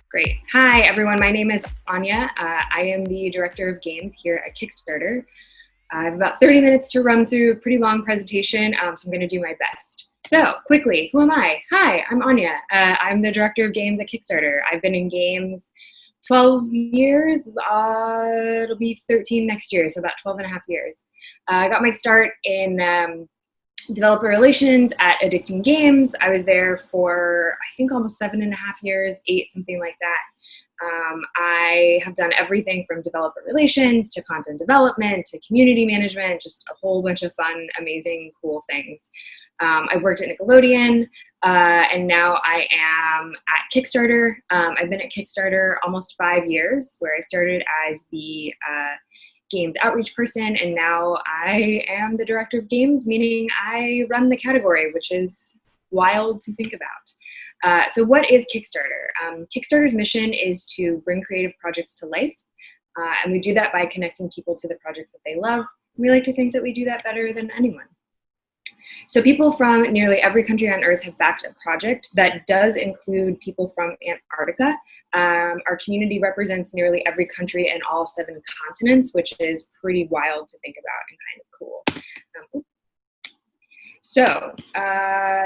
Great. Hi, everyone. My name is Anya. I am the Director of Games here at Kickstarter. I have about 30 minutes to run through a pretty long presentation, so I'm going to do my best. So, quickly, who am I? Hi, I'm Anya. I'm the Director of Games at Kickstarter. I've been in games 12 years. It'll be 13 next year, so about 12 and a half years. I got my start in developer relations at Addicting Games. I was there for, I think, almost 7.5 years, 8, something like that. I have done everything from developer relations to content development to community management, just a whole bunch of fun, amazing, cool things. I've worked at Nickelodeon, and now I am at Kickstarter. I've been at Kickstarter almost 5 years, where I started as the games outreach person, and now I am the director of games, meaning I run the category, which is wild to think about. So what is Kickstarter? Kickstarter's mission is to bring creative projects to life, and we do that by connecting people to the projects that they love. We like to think that we do that better than anyone. So people from nearly every country on Earth have backed a project. That does include people from Antarctica. Our community represents nearly every country in all 7 continents, which is pretty wild to think about and kind of cool. So,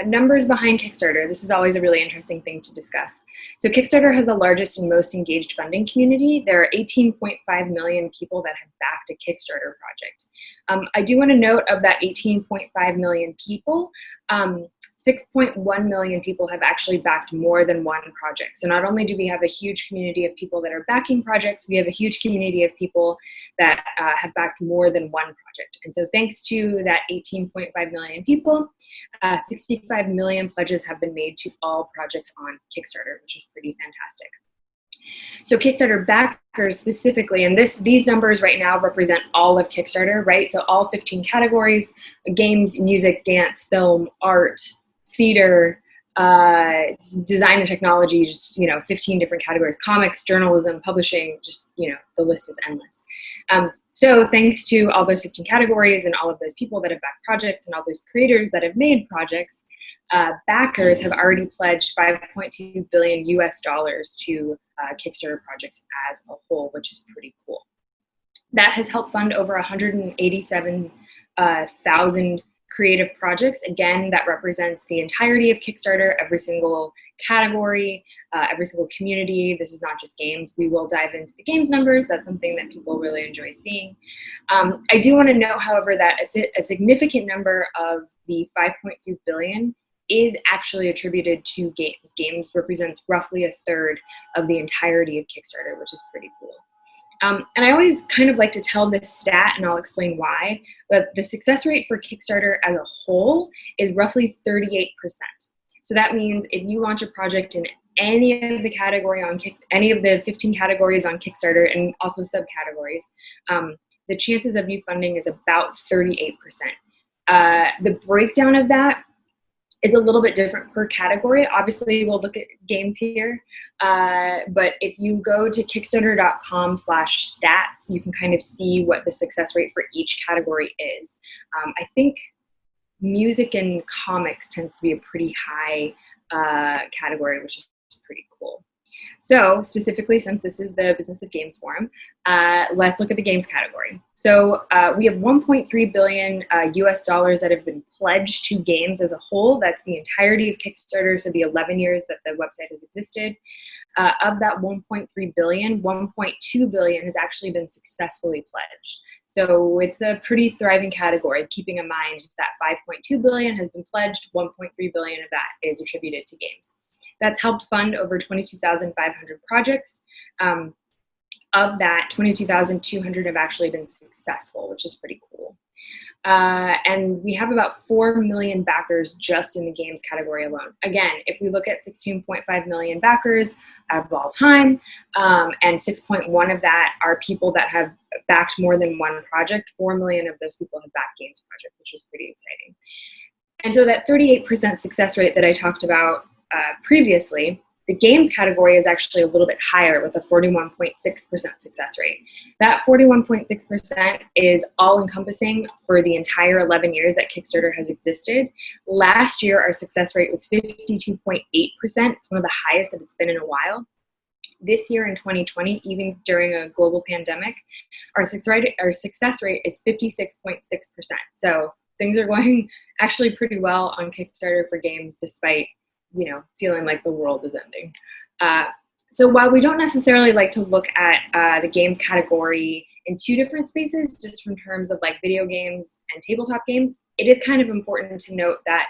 numbers behind Kickstarter. This is always a really interesting thing to discuss. So Kickstarter has the largest and most engaged funding community. There are 18.5 million people that have backed a Kickstarter project. I do want to note, of that 18.5 million people, 6.1 million people have actually backed more than one project. So not only do we have a huge community of people that are backing projects, we have a huge community of people that have backed more than one project. And so thanks to that 18.5 million people, 65 million pledges have been made to all projects on Kickstarter, which is pretty fantastic. So Kickstarter backers specifically, and these numbers right now represent all of Kickstarter, right? So all 15 categories: games, music, dance, film, art, theater, design and technology, just, 15 different categories: comics, journalism, publishing, just, the list is endless. So thanks to all those 15 categories and all of those people that have backed projects and all those creators that have made projects, backers have already pledged $5.2 billion to Kickstarter projects as a whole, which is pretty cool. That has helped fund over 187,000 creative projects. Again, that represents the entirety of Kickstarter, every single category, every single community. This is not just games. We will dive into the games numbers. That's something that people really enjoy seeing. I do want to note, however, that a significant number of the 5.2 billion is actually attributed to games. Games represents roughly 1/3 of the entirety of Kickstarter, which is pretty cool. And I always kind of like to tell this stat, and I'll explain why, but the success rate for Kickstarter as a whole is roughly 38%. So that means if you launch a project in any of the category on any of the 15 categories on Kickstarter, and also subcategories, the chances of you funding is about 38%. The breakdown of that is a little bit different per category. Obviously, we'll look at games here, but if you go to kickstarter.com/stats, you can kind of see what the success rate for each category is. I think music and comics tends to be a pretty high category, which is pretty cool. So specifically, since this is the Business of Games Forum, let's look at the games category. So we have $1.3 billion that have been pledged to games as a whole. That's the entirety of Kickstarter, so the 11 years that the website has existed. Of that 1.3 billion, 1.2 billion has actually been successfully pledged. So it's a pretty thriving category, keeping in mind that 5.2 billion has been pledged, 1.3 billion of that is attributed to games. That's helped fund over 22,500 projects. Of that, 22,200 have actually been successful, which is pretty cool. And we have about 4 million backers just in the games category alone. Again, if we look at 16.5 million backers of all time, and 6.1 of that are people that have backed more than one project, 4 million of those people have backed games projects, which is pretty exciting. And so that 38% success rate that I talked about previously, the games category is actually a little bit higher with a 41.6% success rate. That 41.6% is all-encompassing for the entire 11 years that Kickstarter has existed. Last year, our success rate was 52.8%. It's one of the highest that it's been in a while. This year in 2020, even during a global pandemic, our success rate is 56.6%. So things are going actually pretty well on Kickstarter for games, despite, feeling like the world is ending. So while we don't necessarily like to look at the games category in two different spaces, just in terms of like video games and tabletop games, it is kind of important to note that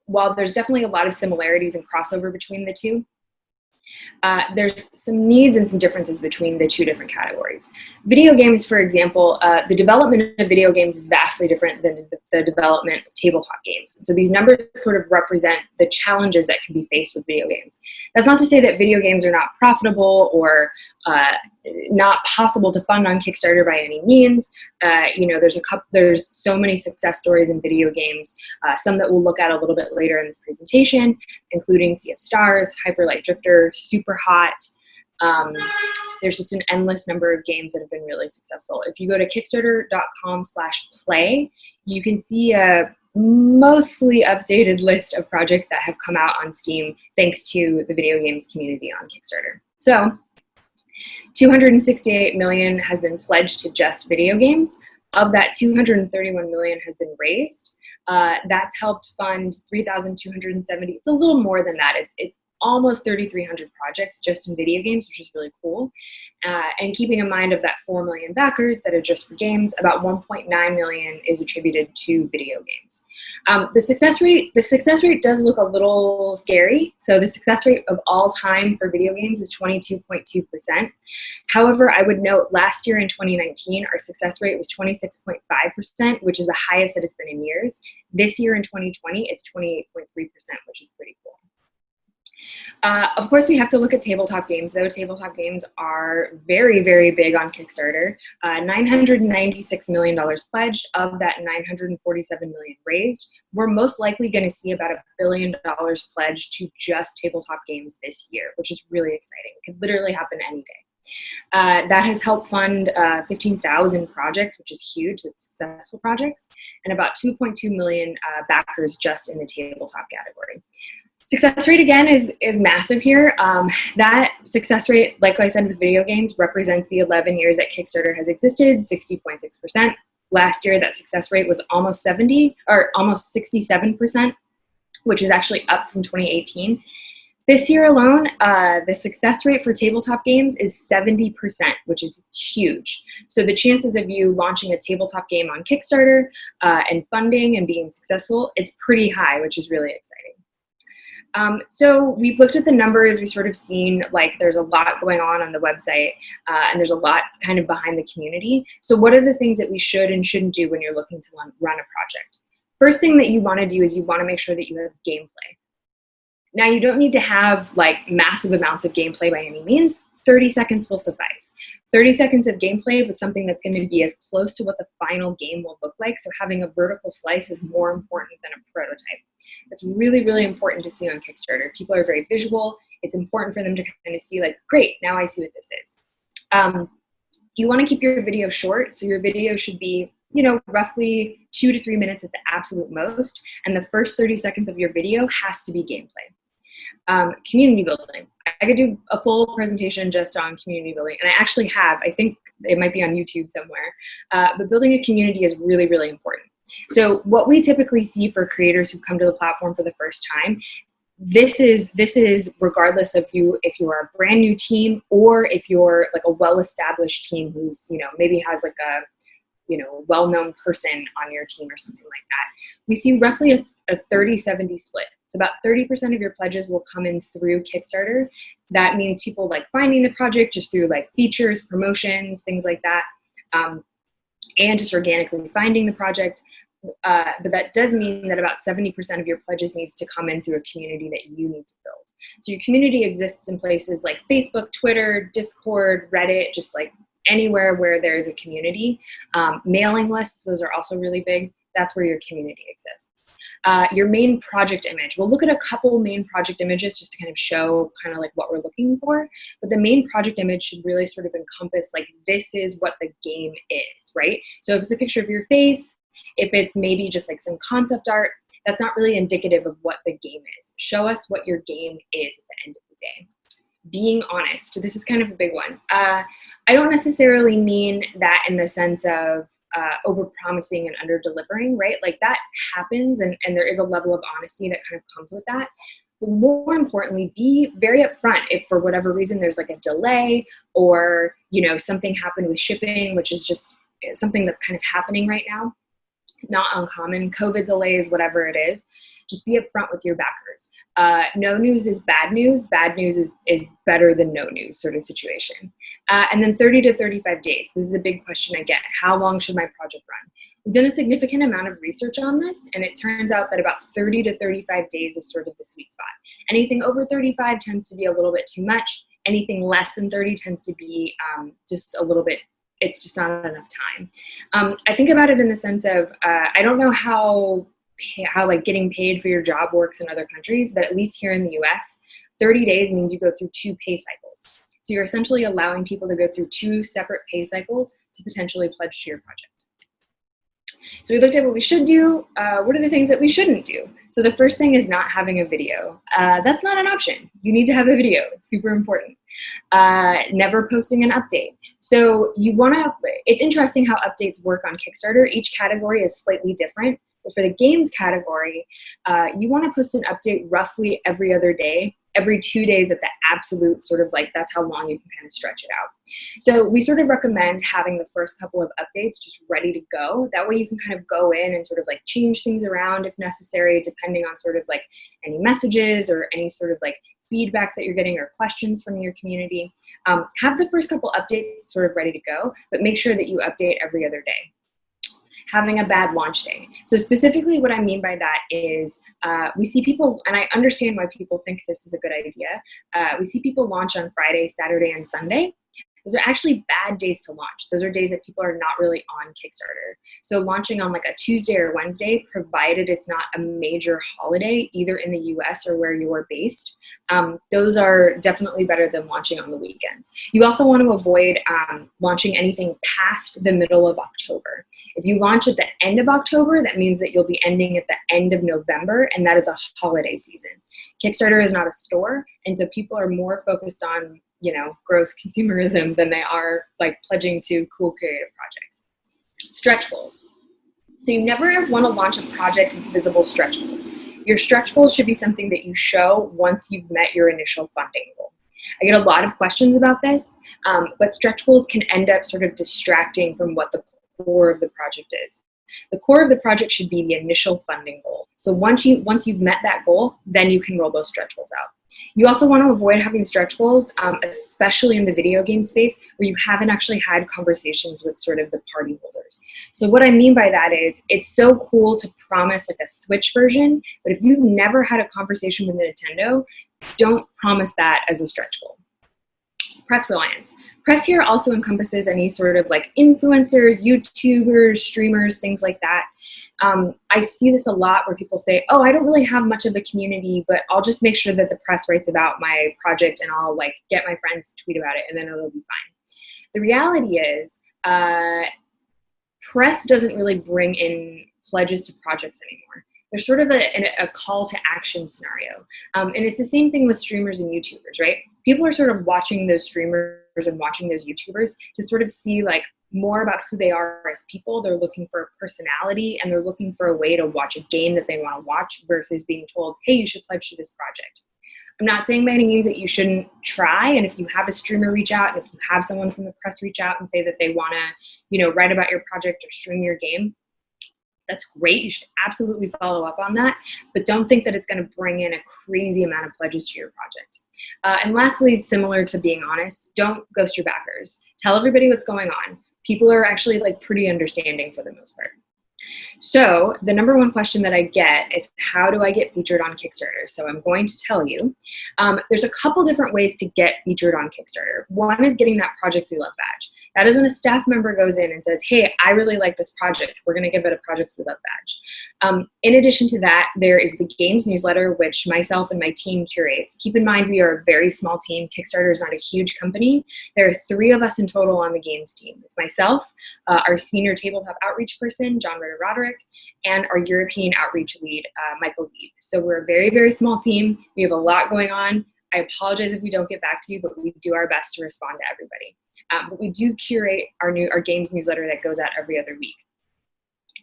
while there's definitely a lot of similarities and crossover between the two, there's some needs and some differences between the two different categories. Video games, for example, the development of video games is vastly different than the development of tabletop games. So these numbers sort of represent the challenges that can be faced with video games. That's not to say that video games are not profitable or not possible to fund on Kickstarter by any means. There's so many success stories in video games, some that we'll look at a little bit later in this presentation, including Sea of Stars, Hyper Light Drifter, Super Hot. There's just an endless number of games that have been really successful. If you go to kickstarter.com/play, you can see a mostly updated list of projects that have come out on Steam thanks to the video games community on Kickstarter. So 268 million has been pledged to just video games. Of that, 231 million has been raised. That's helped fund 3,270. It's a little more than that. It's almost 3,300 projects just in video games, which is really cool. And keeping in mind of that 4 million backers that are just for games, about 1.9 million is attributed to video games. The success rate does look a little scary. So the success rate of all time for video games is 22.2%. However, I would note last year in 2019, our success rate was 26.5%, which is the highest that it's been in years. This year in 2020, it's 28.3%, which is pretty cool. Of course, we have to look at tabletop games, though. Tabletop games are very, very big on Kickstarter. $996 million pledged. Of that, $947 million raised. We're most likely going to see about $1 billion pledged to just tabletop games this year, which is really exciting. It could literally happen any day. That has helped fund 15,000 projects, which is huge. It's successful projects, and about 2.2 million backers just in the tabletop category. Success rate, again, is massive here. That success rate, like I said with video games, represents the 11 years that Kickstarter has existed, 60.6%. Last year, that success rate was almost 67%, which is actually up from 2018. This year alone, the success rate for tabletop games is 70%, which is huge. So the chances of you launching a tabletop game on Kickstarter and funding and being successful, it's pretty high, which is really exciting. So we've looked at the numbers. We've sort of seen like there's a lot going on the website, and there's a lot kind of behind the community. So what are the things that we should and shouldn't do when you're looking to run a project? First thing that you want to do is you want to make sure that you have gameplay. Now, you don't need to have like massive amounts of gameplay by any means. 30 seconds will suffice. 30 seconds of gameplay with something that's going to be as close to what the final game will look like. So having a vertical slice is more important than a prototype. That's really, really important to see on Kickstarter. People are very visual. It's important for them to kind of see like, great, now I see what this is. You want to keep your video short. So your video should be, roughly 2 to 3 minutes at the absolute most. And the first 30 seconds of your video has to be gameplay. Community building. I could do a full presentation just on community building, and I actually have. I think it might be on YouTube somewhere. But building a community is really, really important. So what we typically see for creators who come to the platform for the first time, this is regardless of if you are a brand new team or if you're like a well-established team who's maybe has like a well-known person on your team or something like that. We see roughly a 30-70 split. So about 30% of your pledges will come in through Kickstarter. That means people like finding the project just through like features, promotions, things like that, and just organically finding the project. But that does mean that about 70% of your pledges needs to come in through a community that you need to build. So your community exists in places like Facebook, Twitter, Discord, Reddit, just like anywhere where there is a community. Mailing lists, those are also really big. That's where your community exists. Your main project image. We'll look at a couple main project images just to kind of show kind of like what we're looking for. But the main project image should really sort of encompass like this is what the game is, right? So if it's a picture of your face, if it's maybe just like some concept art, that's not really indicative of what the game is. Show us what your game is at the end of the day. being honest. This is kind of a big one. I don't necessarily mean that in the sense of over-promising and under-delivering, right? Like that happens, and there is a level of honesty that kind of comes with that. But more importantly, be very upfront if for whatever reason there's like a delay, or something happened with shipping, which is just something that's kind of happening right now. Not uncommon, COVID delays, whatever it is. Just be upfront with your backers. No news is bad news. Bad news is better than no news sort of situation. And then 30 to 35 days. This is a big question I get. How long should my project run? We've done a significant amount of research on this, and it turns out that about 30 to 35 days is sort of the sweet spot. Anything over 35 tends to be a little bit too much. Anything less than 30 tends to be just a little bit, it's just not enough time. I think about it in the sense of, I don't know how like getting paid for your job works in other countries, but at least here in the US, 30 days means you go through 2 pay cycles. So you're essentially allowing people to go through 2 separate pay cycles to potentially pledge to your project. So we looked at what we should do. What are the things that we shouldn't do? So the first thing is not having a video. That's not an option. You need to have a video. It's super important. Never posting an update. So it's interesting how updates work on Kickstarter. Each category is slightly different. But for the games category, you want to post an update roughly every other day, every 2 days at the absolute sort of like, that's how long you can kind of stretch it out. So we sort of recommend having the first couple of updates just ready to go. That way you can kind of go in and sort of like change things around if necessary, depending on sort of like any messages or any sort of like feedback that you're getting or questions from your community. Have the first couple updates sort of ready to go, but make sure that you update every other day. Having a bad launch day. So specifically what I mean by that is we see people, and I understand why people think this is a good idea. We see people launch on Friday, Saturday, and Sunday. Those are actually bad days to launch. Those are days that people are not really on Kickstarter. So launching on like a Tuesday or Wednesday, provided it's not a major holiday, either in the US or where you are based, those are definitely better than launching on the weekends. You also want to avoid launching anything past the middle of October. If you launch at the end of October, that means that you'll be ending at the end of November, and that is a holiday season. Kickstarter is not a store, and so people are more focused on gross consumerism than they are like pledging to cool creative projects. Stretch goals. So you never want to launch a project with visible stretch goals. Your stretch goals should be something that you show once you've met your initial funding goal. I get a lot of questions about this, but stretch goals can end up sort of distracting from what the core of the project is. The core of the project should be the initial funding goal. So once you've met that goal, then you can roll those stretch goals out. You also want to avoid having stretch goals, especially in the video game space where you haven't actually had conversations with sort of the party holders. So what I mean by that is it's so cool to promise like a Switch version, but if you've never had a conversation with Nintendo, don't promise that as a stretch goal. Press reliance. Press here also encompasses any sort of like influencers, YouTubers, streamers, things like that. I see this a lot where people say, oh, I don't really have much of a community, but I'll just make sure that the press writes about my project and I'll like get my friends to tweet about it and then it'll be fine. The reality is press doesn't really bring in pledges to projects anymore. There's sort of a call to action scenario. And it's the same thing with streamers and YouTubers, right? People are sort of watching those streamers and watching those YouTubers to sort of see like more about who they are as people. They're looking for personality and they're looking for a way to watch a game that they want to watch versus being told, hey, you should pledge to this project. I'm not saying by any means that you shouldn't try. And if you have a streamer reach out and if you have someone from the press reach out and say that they want to, write about your project or stream your game, that's great. You should absolutely follow up on that, but don't think that it's going to bring in a crazy amount of pledges to your project. And lastly, similar to being honest, don't ghost your backers. Tell everybody what's going on. People are actually like pretty understanding for the most part. So the number one question that I get is, how do I get featured on Kickstarter? So I'm going to tell you, there's a couple different ways to get featured on Kickstarter. One is getting that Projects We Love badge. That is when a staff member goes in and says, hey, I really like this project. We're going to give it a Projects We Love badge. In addition to that, there is the Games newsletter, which myself and my team curates. Keep in mind, we are a very small team. Kickstarter is not a huge company. There are 3 of us in total on the Games team. It's myself, our senior tabletop outreach person, John Ritter-Roderick, and our European outreach lead, Michael Lieb. So we're a very, very small team. We have a lot going on. I apologize if we don't get back to you, but we do our best to respond to everybody. But we do curate our games newsletter that goes out every other week.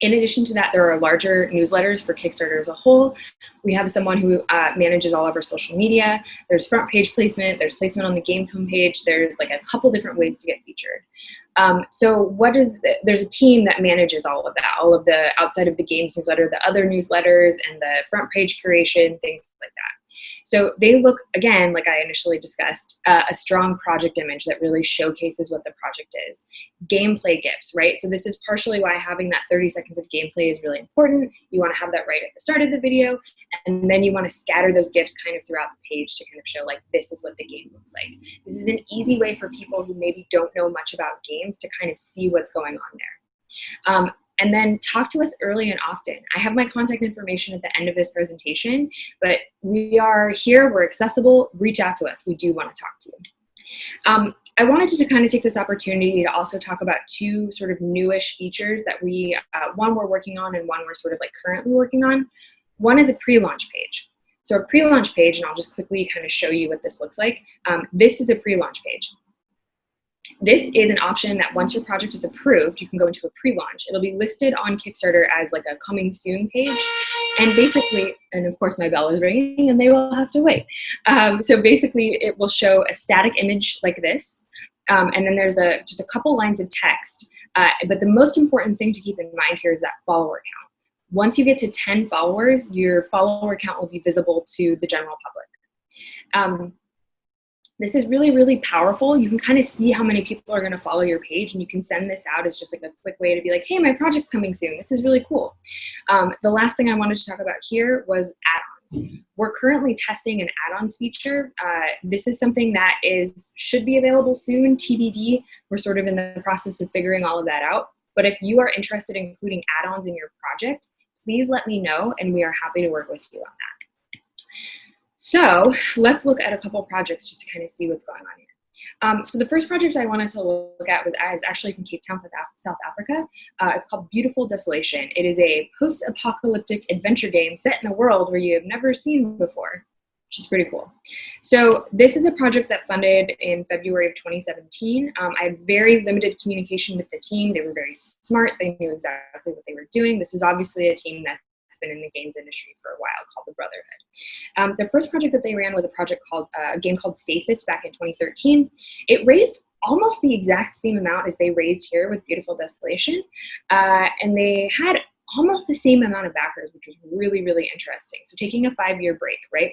In addition to that, there are larger newsletters for Kickstarter as a whole. We have someone who manages all of our social media. There's front page placement. There's placement on the games homepage. There's like a couple different ways to get featured. There's a team that manages all of that, all of the outside of the games newsletter, the other newsletters and the front page curation, things like that. So they look, again, like I initially discussed, a strong project image that really showcases what the project is. Gameplay GIFs, right? So this is partially why having that 30 seconds of gameplay is really important. You want to have that right at the start of the video, and then you want to scatter those GIFs kind of throughout the page to kind of show like, this is what the game looks like. This is an easy way for people who maybe don't know much about games to kind of see what's going on there. And then talk to us early and often. I have my contact information at the end of this presentation, but we are here, we're accessible, reach out to us. We do want to talk to you. I wanted to kind of take this opportunity to also talk about two sort of newish features that one we're working on and one we're sort of like currently working on. One is a pre-launch page. So a pre-launch page, and I'll just quickly kind of show you what this looks like. This is a pre-launch page. This is an option that once your project is approved, you can go into a pre-launch. It'll be listed on Kickstarter as like a coming soon page. And basically, and of course my bell is ringing and they will have to wait. So basically it will show a static image like this. And then there's just a couple lines of text. But the most important thing to keep in mind here is that follower count. Once you get to 10 followers, your follower count will be visible to the general public. This is really, really powerful. You can kind of see how many people are going to follow your page, and you can send this out as just like a quick way to be like, hey, my project's coming soon. This is really cool. The last thing I wanted to talk about here was add-ons. We're currently testing an add-ons feature. This is something that should be available soon, TBD. We're sort of in the process of figuring all of that out. But if you are interested in including add-ons in your project, please let me know, and we are happy to work with you on that. So let's look at a couple projects just to kind of see what's going on here. So the first project I wanted to look at is actually from Cape Town, South Africa. It's called Beautiful Desolation. It is a post-apocalyptic adventure game set in a world where you have never seen before, which is pretty cool. So this is a project that funded in February of 2017. I had very limited communication with the team. They were very smart. They knew exactly what they were doing. This is obviously a team that's been in the games industry for a while, called the Brotherhood. The first project that they ran was a game called Stasis back in 2013. It raised almost the exact same amount as they raised here with Beautiful Desolation, and they had almost the same amount of backers, which was really, really interesting. So taking a 5-year break, right?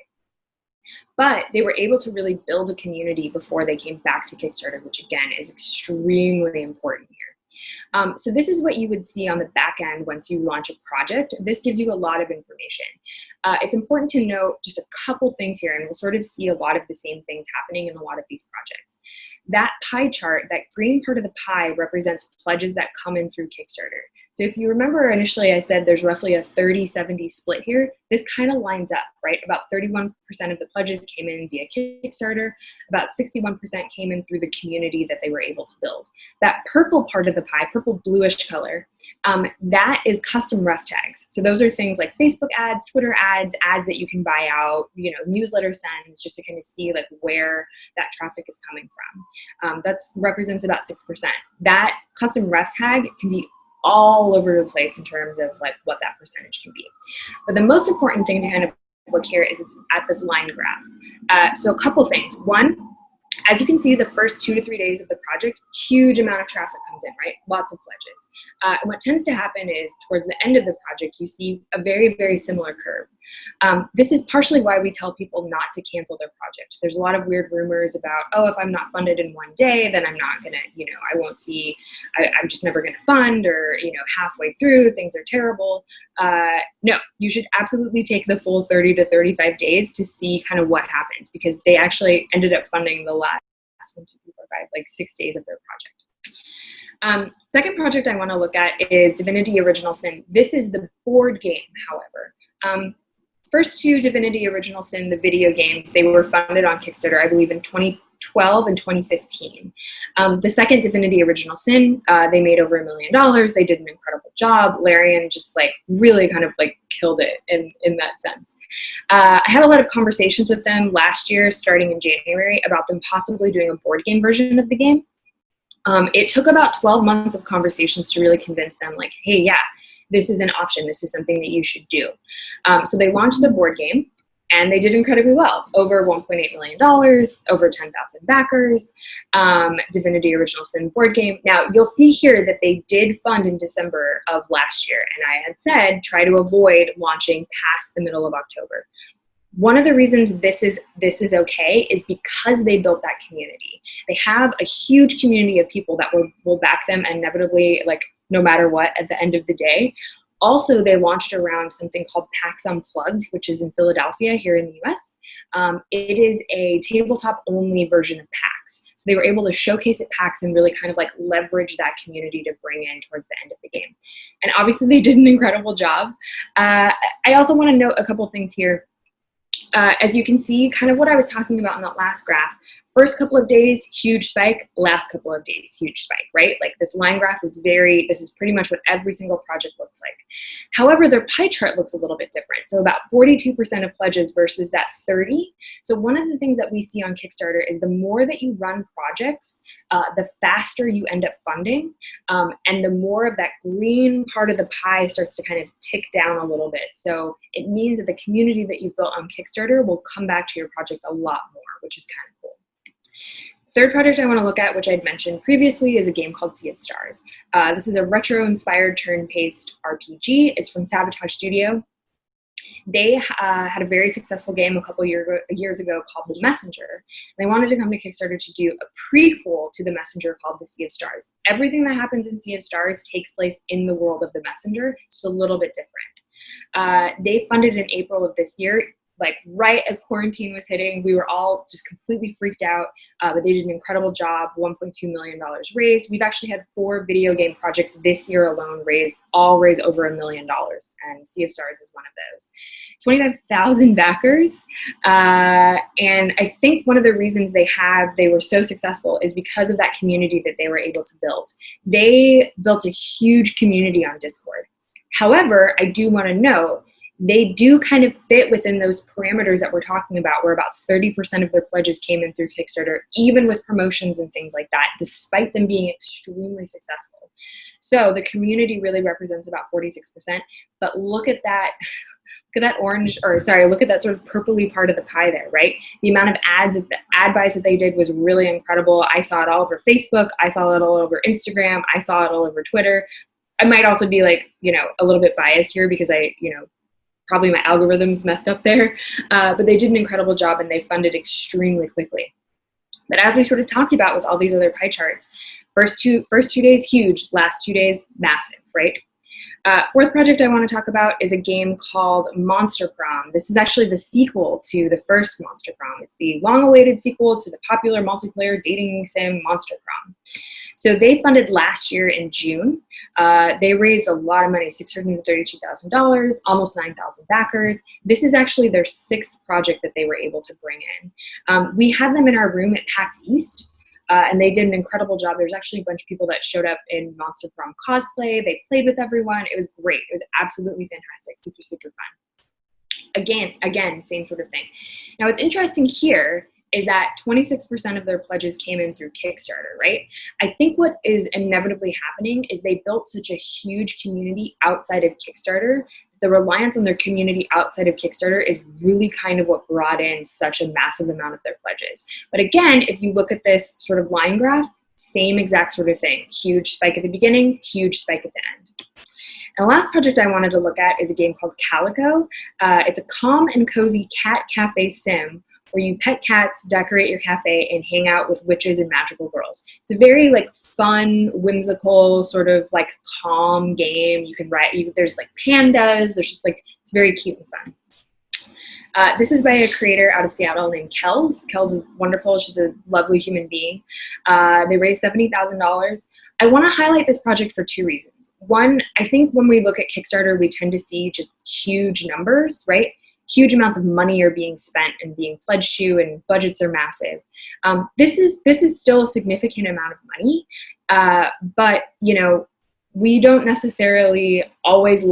But they were able to really build a community before they came back to Kickstarter, which again is extremely important here. So this is what you would see on the back end once you launch a project. This gives you a lot of information. It's important to note just a couple things here, and we'll sort of see a lot of the same things happening in a lot of these projects. That pie chart, that green part of the pie, represents pledges that come in through Kickstarter. So if you remember initially I said there's roughly a 30-70 split here, this kind of lines up, right? About 31% of the pledges came in via Kickstarter, about 61% came in through the community that they were able to build. That purple part of the pie, purple bluish color, that is custom ref tags. So those are things like Facebook ads, Twitter ads that you can buy out, newsletter sends, just to kind of see like where that traffic is coming from. That represents about 6%. That custom ref tag can be all over the place in terms of like what that percentage can be. But the most important thing to kind of look here is at this line graph. So a couple things. One, as you can see, the first 2 to 3 days of the project, huge amount of traffic comes in, right? Lots of pledges. And what tends to happen is towards the end of the project, you see a very, very similar curve. This is partially why we tell people not to cancel their project. There's a lot of weird rumors about, oh, if I'm not funded in one day, then I'm not gonna, I won't see, I'm just never gonna fund, or, halfway through, things are terrible. No, you should absolutely take the full 30 to 35 days to see kind of what happens, because they actually ended up funding the last 1, 2, 3, 4, 5, like 6 days of their project. Second project I want to look at is Divinity Original Sin. This is the board game, however. First two, Divinity Original Sin, the video games, they were funded on Kickstarter, I believe in 2012 and 2015. The second, Divinity Original Sin, they made over $1 million. They did an incredible job. Larian just like really kind of like killed it in that sense. I had a lot of conversations with them last year, starting in January, about them possibly doing a board game version of the game. It took about 12 months of conversations to really convince them, like, hey, yeah, this is an option. This is something that you should do. So they launched the board game, and they did incredibly well. Over $1.8 million, over 10,000 backers, Divinity Original Sin board game. Now, you'll see here that they did fund in December of last year, and I had said try to avoid launching past the middle of October. One of the reasons this is okay is because they built that community. They have a huge community of people that will back them inevitably, like no matter what, at the end of the day. Also, they launched around something called PAX Unplugged, which is in Philadelphia here in the US. It is a tabletop-only version of PAX. So they were able to showcase at PAX and really kind of like leverage that community to bring in towards the end of the game. And obviously, they did an incredible job. I also want to note a couple things here. As you can see, kind of what I was talking about in that last graph, first couple of days, huge spike, last couple of days, huge spike, right? Like this line graph is this is pretty much what every single project looks like. However, their pie chart looks a little bit different. So about 42% of pledges versus that 30. So one of the things that we see on Kickstarter is the more that you run projects, the faster you end up funding, and the more of that green part of the pie starts to kind of tick down a little bit. So it means that the community that you've built on Kickstarter will come back to your project a lot more, which is kind of cool. Third project I want to look at, which I'd mentioned previously, is a game called Sea of Stars. This is a retro-inspired turn-based RPG. It's from Sabotage Studio. They had a very successful game a couple years ago called The Messenger. They wanted to come to Kickstarter to do a prequel to The Messenger called The Sea of Stars. Everything that happens in Sea of Stars takes place in the world of The Messenger, just a little bit different. They funded in April of this year. Like right as quarantine was hitting, we were all just completely freaked out, but they did an incredible job, $1.2 million raised. We've actually had 4 video game projects this year alone raise over $1 million, and Sea of Stars is one of those. 25,000 backers, and I think one of the reasons they were so successful is because of that community that they were able to build. They built a huge community on Discord. However, I do want to note, they do kind of fit within those parameters that we're talking about, where about 30% of their pledges came in through Kickstarter, even with promotions and things like that, despite them being extremely successful. So the community really represents about 46%, but look at that look at that sort of purpley part of the pie there, right? The amount of ad buys that they did was really incredible. I saw it all over Facebook. I saw it all over Instagram. I saw it all over Twitter. I might also be like, a little bit biased here because probably my algorithms messed up there, but they did an incredible job and they funded extremely quickly. But as we sort of talked about with all these other pie charts, first two days, huge, last 2 days, massive, right? Fourth project I want to talk about is a game called Monster Prom. This is actually the sequel to the first Monster Prom. It's the long-awaited sequel to the popular multiplayer dating sim Monster Prom. So they funded last year in June. They raised a lot of money, $632,000, almost 9,000 backers. This is actually their 6th project that they were able to bring in. We had them in our room at PAX East, and they did an incredible job. There's actually a bunch of people that showed up in Monster Prom cosplay. They played with everyone. It was great. It was absolutely fantastic, super, super fun. Again, same sort of thing. Now, what's interesting here is that 26% of their pledges came in through Kickstarter, right? I think what is inevitably happening is they built such a huge community outside of Kickstarter. The reliance on their community outside of Kickstarter is really kind of what brought in such a massive amount of their pledges. But again, if you look at this sort of line graph, same exact sort of thing. Huge spike at the beginning, huge spike at the end. And the last project I wanted to look at is a game called Calico. It's a calm and cozy cat cafe sim where you pet cats, decorate your cafe, and hang out with witches and magical girls. It's a very fun, whimsical, sort of calm game. You can there's pandas. There's just it's very cute and fun. This is by a creator out of Seattle named Kels. Kels is wonderful. She's a lovely human being. They raised $70,000. I want to highlight this project for 2 reasons. One, I think when we look at Kickstarter, we tend to see just huge numbers, right? huge amounts of money are being spent and being pledged to, and budgets are massive. This is still a significant amount of money, but we don't necessarily always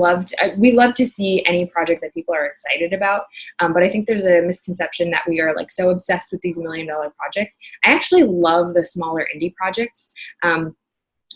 we love to see any project that people are excited about, but I think there's a misconception that we are like so obsessed with these $1 million projects. I actually love the smaller indie projects.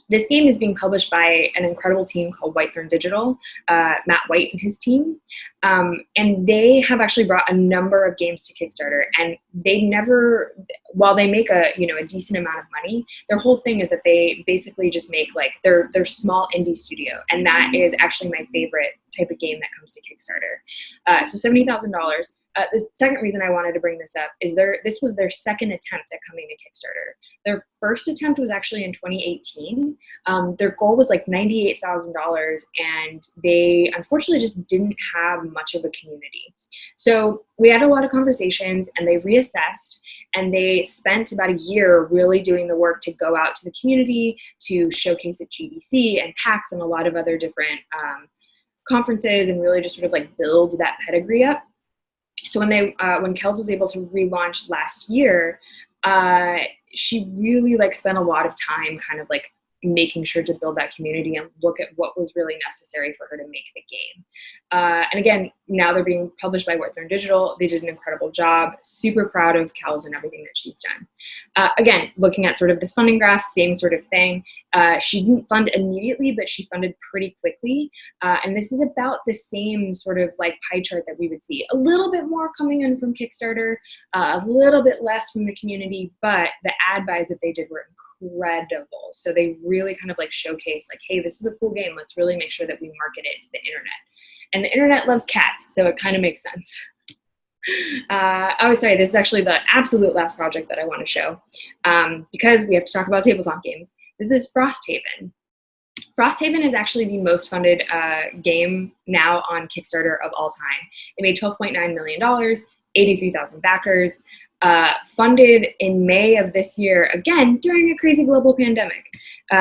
This game is being published by an incredible team called Whitethorn Digital, Matt White and his team. And they have actually brought a number of games to Kickstarter, and they never, while they make a decent amount of money, their whole thing is that they basically just make like their small indie studio, and that is actually my favorite type of game that comes to Kickstarter. So $70,000. The second reason I wanted to bring this up is this was their second attempt at coming to Kickstarter. Their first attempt was actually in 2018. Their goal was like $98,000, and they unfortunately just didn't have much of a community. So we had a lot of conversations, and they reassessed, and they spent about a year really doing the work to go out to the community, to showcase at GDC and PAX and a lot of other different conferences, and really just sort of like build that pedigree up. So when Kels was able to relaunch last year, she really like spent a lot of time kind of like making sure to build that community and look at what was really necessary for her to make the game. And again, now they're being published by Whitethorn Digital. They did an incredible job. Super proud of Kels and everything that she's done. Again, looking at sort of this funding graph, same sort of thing. She didn't fund immediately, but she funded pretty quickly. And this is about the same sort of like pie chart that we would see. A little bit more coming in from Kickstarter, a little bit less from the community, but the ad buys that they did were incredible. So they really kind of like showcase like, hey, this is a cool game. Let's really make sure that we market it to the internet. And the internet loves cats, so it kind of makes sense. Oh, sorry, this is actually the absolute last project that I want to show, because we have to talk about tabletop games. This is Frosthaven. Frosthaven is actually the most funded game now on Kickstarter of all time. It made $12.9 million, 83,000 backers, funded in May of this year, again, during a crazy global pandemic.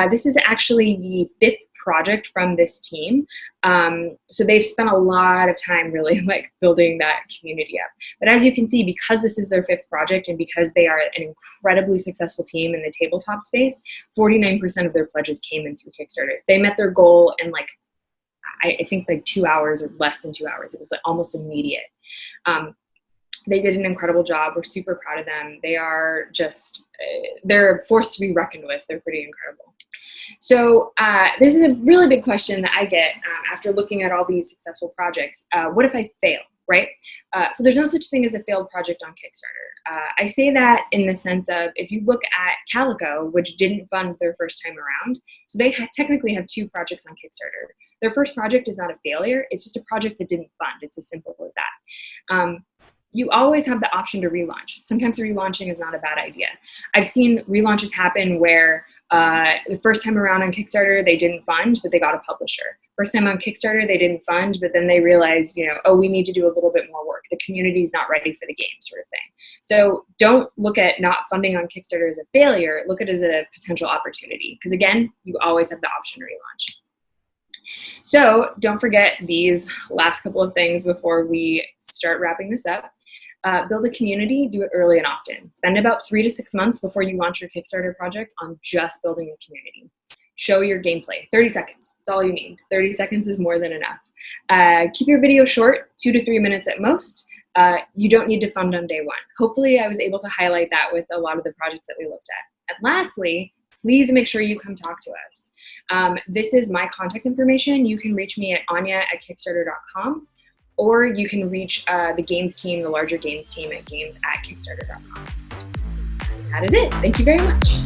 This is actually the fifth project from this team. So they've spent a lot of time really like building that community up. But as you can see, because this is their fifth project and because they are an incredibly successful team in the tabletop space, 49% of their pledges came in through Kickstarter. They met their goal in like, I think like 2 hours or less than 2 hours. It was like almost immediate. They did an incredible job. We're super proud of them. They are just, they're a force to be reckoned with. They're pretty incredible. So this is a really big question that I get after looking at all these successful projects. What if I fail, right? So there's no such thing as a failed project on Kickstarter. I say that in the sense of, if you look at Calico, which didn't fund their first time around, so they technically have 2 projects on Kickstarter. Their first project is not a failure. It's just a project that didn't fund. It's as simple as that. You always have the option to relaunch. Sometimes relaunching is not a bad idea. I've seen relaunches happen where the first time around on Kickstarter, they didn't fund, but they got a publisher. First time on Kickstarter, they didn't fund, but then they realized, oh, we need to do a little bit more work. The community's not ready for the game, sort of thing. So don't look at not funding on Kickstarter as a failure. Look at it as a potential opportunity. Because again, you always have the option to relaunch. So don't forget these last couple of things before we start wrapping this up. Build a community, do it early and often. Spend about 3 to 6 months before you launch your Kickstarter project on just building a community. Show your gameplay, 30 seconds, that's all you need. 30 seconds is more than enough. Keep your video short, 2 to 3 minutes at most. You don't need to fund on day one. Hopefully I was able to highlight that with a lot of the projects that we looked at. And lastly, please make sure you come talk to us. This is my contact information. You can reach me at anya@kickstarter.com. or you can reach the games team, the larger games team at games@kickstarter.com. That is it. Thank you very much.